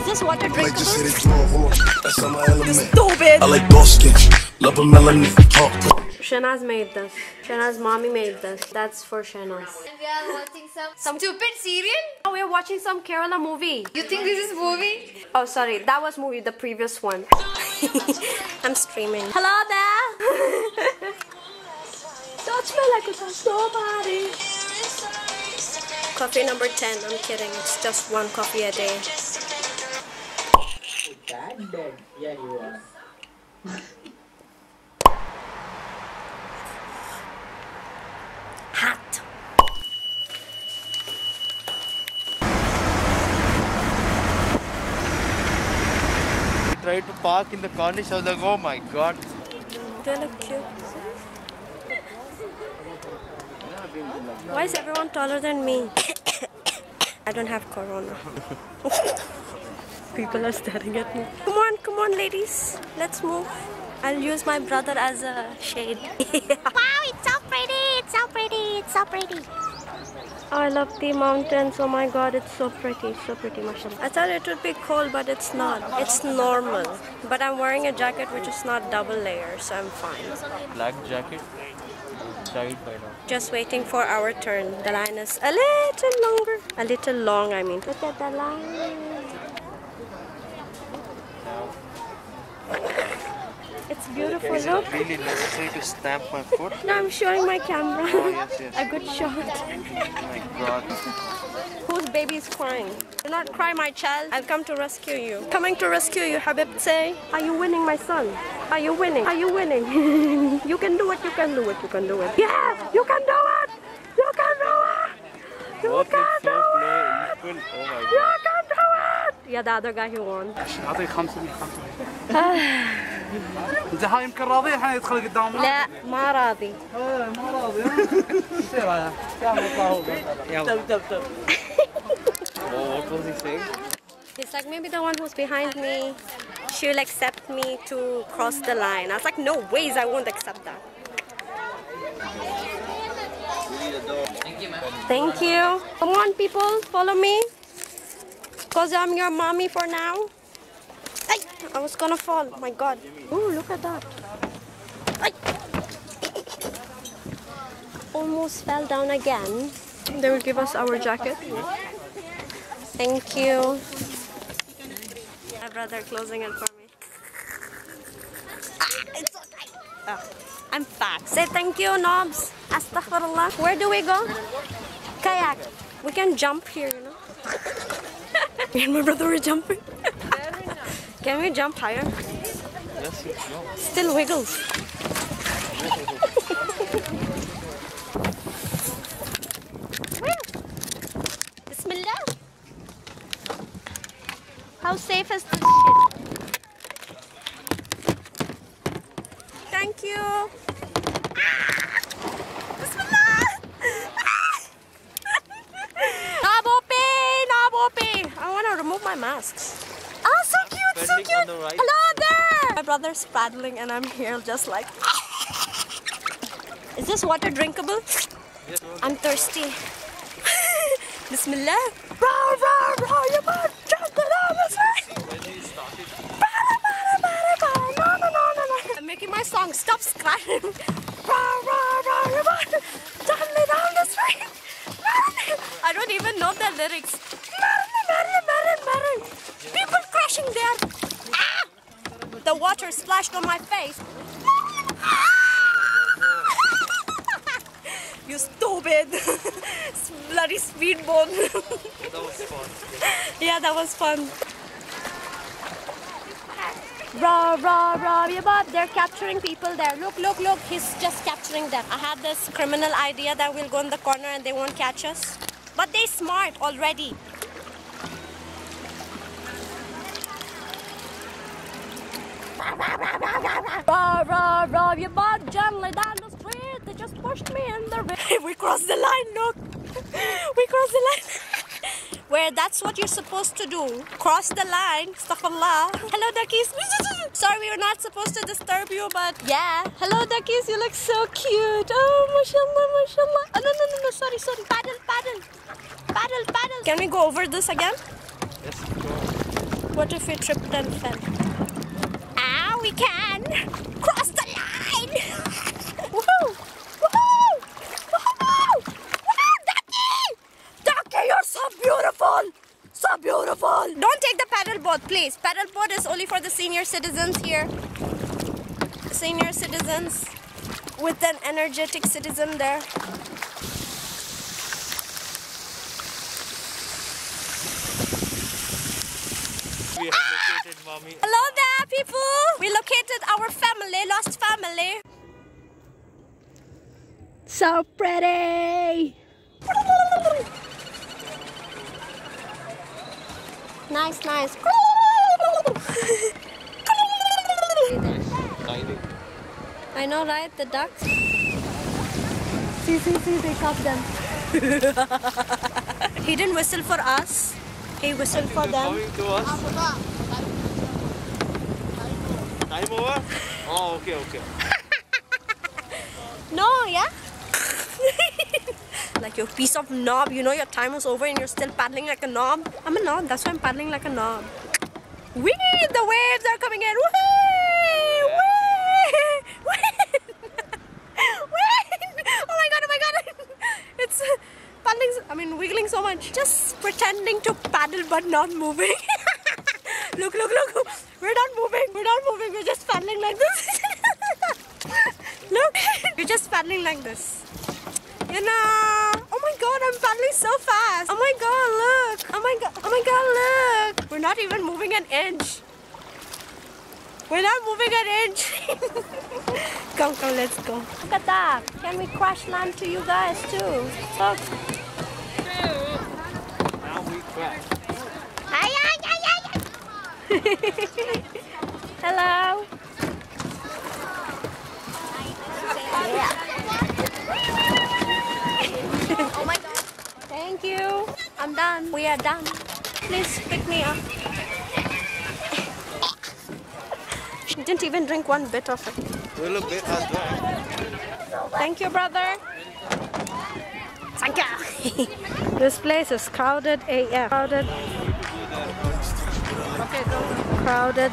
this water drinkable? You stupid! I like dark skin, love a melanin, talk. Shanaz made this. Shanaz mommy made this. That's for Shanaz. And we are watching some stupid serial? Oh, we're watching some Kerala movie. You think this is movie? Oh, sorry. That was movie, the previous one. I'm streaming. Hello there! Don't smell like nobody. Coffee number 10. I'm kidding. It's just one coffee a day. Dead. Yeah, you are. Hot. We tried to park in the corniche. I was like, oh my god. They look cute. Why is everyone taller than me? I don't have corona. People are staring at me. Come on, ladies. Let's move. I'll use my brother as a shade. Wow, it's so pretty! It's so pretty! It's so pretty! I love the mountains. Oh my god, it's so pretty. So pretty, mashallah. I thought it would be cold, but it's not. It's normal. But I'm wearing a jacket which is not double layer, so I'm fine. Black jacket. Tied by now. Just waiting for our turn. The line is a little longer. A little long, I mean. Look at the line. It's beautiful, Is look. it really necessary to stamp my foot? No, I'm showing my camera. Oh, yes. A good shot. Oh my god. Whose baby is crying? Do not cry, my child. I'll come to rescue you. Coming to rescue you, Habibti. Are you winning, my son? Are you winning? Are you winning? You can do it, you can do it, you can do it. Yeah, you can do it! You can do it! You can do it! Equal. Oh my You god. can do it! Yeah, the other guy who won. اعطيك 500 انت هاي يمكن راضي الحين يدخل قدام لا ما راضي. ما راضي يصير هذا يلا تب What was he saying? He's like, maybe the one who's behind me, she'll accept me to cross the line. I was like, no ways, I won't accept that. Thank you. Come on, people, follow me. Because I'm your mommy for now. Ay, I was gonna fall. Oh my god. Ooh, look at that. Ay. Almost fell down again. They will give us our jacket. Thank you. My brother closing it for me. It's so tight. I'm fat. Say thank you, Nobs. Astaghfirullah. Where do we go? Kayak. We can jump here, you know. Me and my brother were jumping. Can we jump higher? Yes, no. Still wiggles. Bismillah. How safe is this shit? Thank you. Bismillah. I want to remove my masks. Oh, so cute, so cute. Right. Hello there. My brother's paddling and I'm here just like. Is this water drinkable? Yes, I'm thirsty. Bismillah. Bro, you might jump it on this way. When he started. No. I'm making my song. Stop scratching. Bro, you might jump it down the street. I don't even know the lyrics. Marin. People crashing there. Ah! The water splashed on my face. You stupid. Bloody speedboat. That was fun. Yeah, that was fun. Bro, they're capturing people there. Look, he's just capturing them. I had this criminal idea that we'll go in the corner and they won't catch us. But they're smart already. Bro, you bought gently down the street. They just pushed me in the river. We crossed the line, look. We crossed the line. Where that's what you're supposed to do. Cross the line. Astaghfirullah. Hello, duckies. Sorry, we were not supposed to disturb you, but yeah. Hello, duckies. You look so cute. Oh, mashallah. Oh, no. Sorry. Paddle. Can we go over this again? Yes, go. What if we tripped and fell? Ah, we can cross the line! Woohoo! Woohoo! Woohoo! Woohoo! Ducky, you're so beautiful! So beautiful! Don't take the paddle boat, please. Paddle boat is only for the senior citizens here. Senior citizens with an energetic citizen there. We have located mommy. Hello there, people! We located our family, lost family. So pretty! Nice, nice. I know, right? The ducks. See, they caught them. He didn't whistle for us. He whistled for them. Coming to us. Time over? Oh, okay, okay. No, yeah? Like you piece of knob, you know your time was over and you're still paddling like a knob. I'm a knob, that's why I'm paddling like a knob. Whee! The waves are coming in. Whee! Whee! Whee! Whee! Oh my god! It's paddling, wiggling so much. Just pretending to paddle but not moving. Look. We're not moving. We're just paddling like this. Look, we're just paddling like this. You know, oh my god, I'm paddling so fast. Oh my god, look. Oh my god, look. We're not even moving an inch. We're not moving an inch. Come, let's go. Look at that. Can we crash land to you guys too? Look. Now we crash. Hello. Oh my god. Thank you. I'm done. We are done. Please pick me up. She didn't even drink one bit of it. Will a bit as well. Thank you, brother. Thank you. This place is crowded AF. Crowded. Okay, go. Crowded.